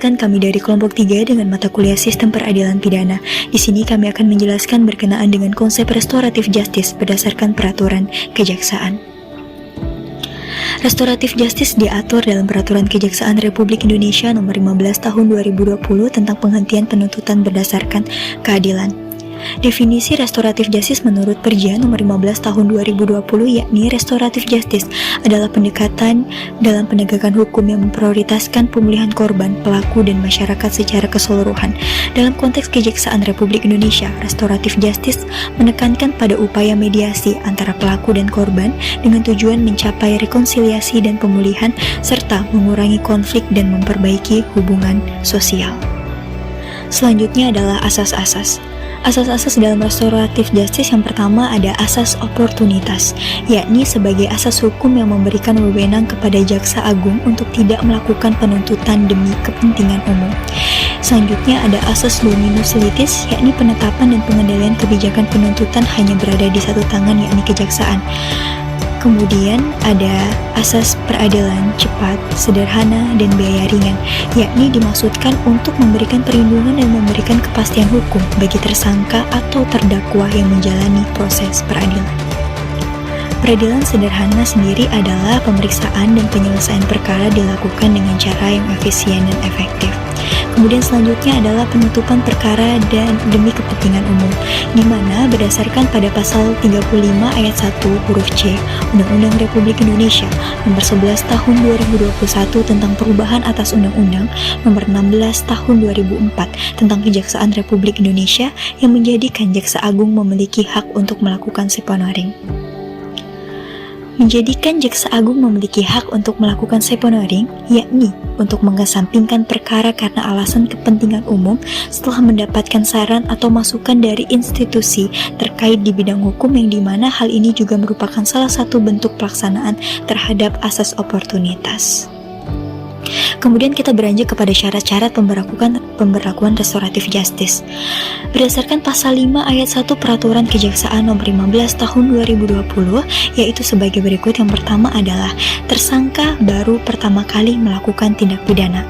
Perkenalkan, kami dari kelompok 3 dengan mata kuliah Sistem Peradilan Pidana. Di sini kami akan menjelaskan berkenaan dengan konsep restoratif justice berdasarkan peraturan kejaksaan. Restoratif justice diatur dalam Peraturan Kejaksaan Republik Indonesia Nomor 15 Tahun 2020 tentang penghentian penuntutan berdasarkan keadilan. Definisi restoratif justice menurut Perja Nomor 15 Tahun 2020 yakni restoratif justice adalah pendekatan dalam penegakan hukum yang memprioritaskan pemulihan korban, pelaku, dan masyarakat secara keseluruhan. Dalam konteks Kejaksaan Republik Indonesia, restoratif justice menekankan pada upaya mediasi antara pelaku dan korban dengan tujuan mencapai rekonsiliasi dan pemulihan serta mengurangi konflik dan memperbaiki hubungan sosial. Selanjutnya adalah asas-asas. Asas-asas dalam restoratif justice yang pertama ada asas oportunitas, yakni sebagai asas hukum yang memberikan wewenang kepada Jaksa Agung untuk tidak melakukan penuntutan demi kepentingan umum. Selanjutnya ada asas dominus litis, yakni penetapan dan pengendalian kebijakan penuntutan hanya berada di satu tangan, yakni kejaksaan. Kemudian ada asas peradilan cepat, sederhana, dan biaya ringan, yakni dimaksudkan untuk memberikan perlindungan dan memberikan kepastian hukum bagi tersangka atau terdakwa yang menjalani proses peradilan. Peradilan sederhana sendiri adalah pemeriksaan dan penyelesaian perkara dilakukan dengan cara yang efisien dan efektif. Kemudian selanjutnya adalah penutupan perkara dan demi kepentingan umum, di mana berdasarkan pada pasal 35 ayat 1 huruf C Undang-Undang Republik Indonesia Nomor 11 Tahun 2021 tentang perubahan atas Undang-Undang Nomor 16 Tahun 2004 tentang Kejaksaan Republik Indonesia yang menjadikan Jaksa Agung memiliki hak untuk melakukan seponoring. Menjadikan Jaksa Agung memiliki hak untuk melakukan seponoring, yakni untuk mengesampingkan perkara karena alasan kepentingan umum setelah mendapatkan saran atau masukan dari institusi terkait di bidang hukum, yang dimana hal ini juga merupakan salah satu bentuk pelaksanaan terhadap asas oportunitas. Kemudian kita beranjak kepada syarat-syarat pemberlakuan restoratif justice. Berdasarkan pasal 5 ayat 1 Peraturan Kejaksaan Nomor 15 Tahun 2020, yaitu sebagai berikut. Yang pertama adalah tersangka baru pertama kali melakukan tindak pidana.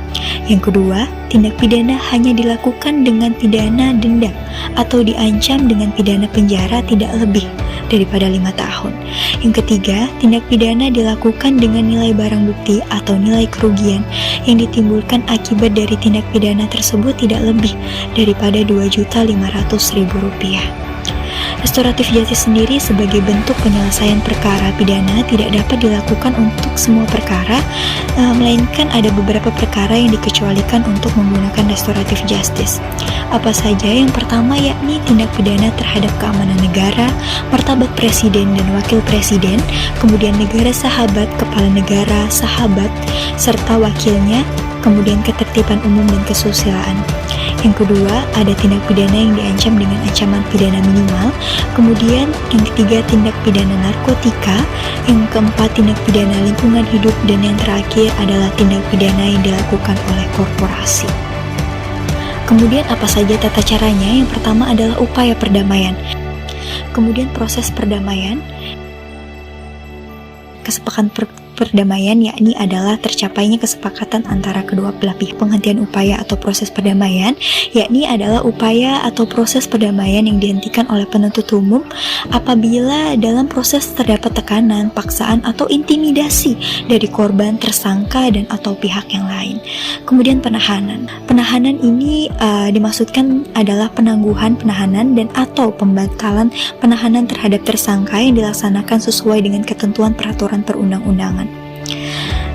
Yang kedua, tindak pidana hanya dilakukan dengan pidana denda atau diancam dengan pidana penjara tidak lebih daripada 5 tahun. Yang ketiga, tindak pidana dilakukan dengan nilai barang bukti atau nilai kerugian yang ditimbulkan akibat dari tindak pidana tersebut tidak lebih daripada Rp2.500.000. Restoratif justice sendiri sebagai bentuk penyelesaian perkara pidana tidak dapat dilakukan untuk semua perkara, melainkan ada beberapa perkara yang dikecualikan untuk menggunakan restoratif justice. Apa saja? Yang pertama yakni tindak pidana terhadap keamanan negara, martabat presiden dan wakil presiden, kemudian negara sahabat, kepala negara, sahabat, serta wakilnya, kemudian ketertiban umum dan kesusilaan. Yang kedua, ada tindak pidana yang diancam dengan ancaman pidana minimal. Kemudian yang ketiga, tindak pidana narkotika. Yang keempat, tindak pidana lingkungan hidup. Dan yang terakhir adalah tindak pidana yang dilakukan oleh korporasi. Kemudian apa saja tata caranya? Yang pertama adalah upaya perdamaian. Kemudian proses perdamaian. Kesepakatan perdamaian yakni adalah tercapainya kesepakatan antara kedua belah pihak. Penghentian upaya atau proses perdamaian yakni adalah upaya atau proses perdamaian yang dihentikan oleh penuntut umum apabila dalam proses terdapat tekanan, paksaan, atau intimidasi dari korban, tersangka, dan atau pihak yang lain. Kemudian penahanan. Penahanan ini dimaksudkan adalah penangguhan penahanan dan atau pembatalan penahanan terhadap tersangka yang dilaksanakan sesuai dengan ketentuan peraturan perundang-undangan.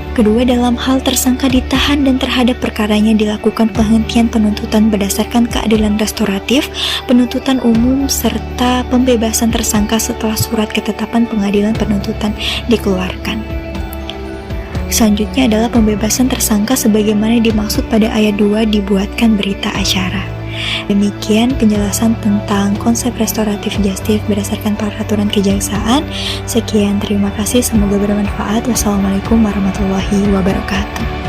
Kedua, dalam hal tersangka ditahan dan terhadap perkaranya dilakukan penghentian penuntutan berdasarkan keadilan restoratif, penuntutan umum, serta pembebasan tersangka setelah surat ketetapan pengadilan penuntutan dikeluarkan. Selanjutnya adalah pembebasan tersangka sebagaimana dimaksud pada ayat 2 dibuatkan berita acara. Demikian penjelasan tentang konsep restoratif justice berdasarkan peraturan kejaksaan. Sekian, terima kasih, semoga bermanfaat. Wassalamualaikum warahmatullahi wabarakatuh.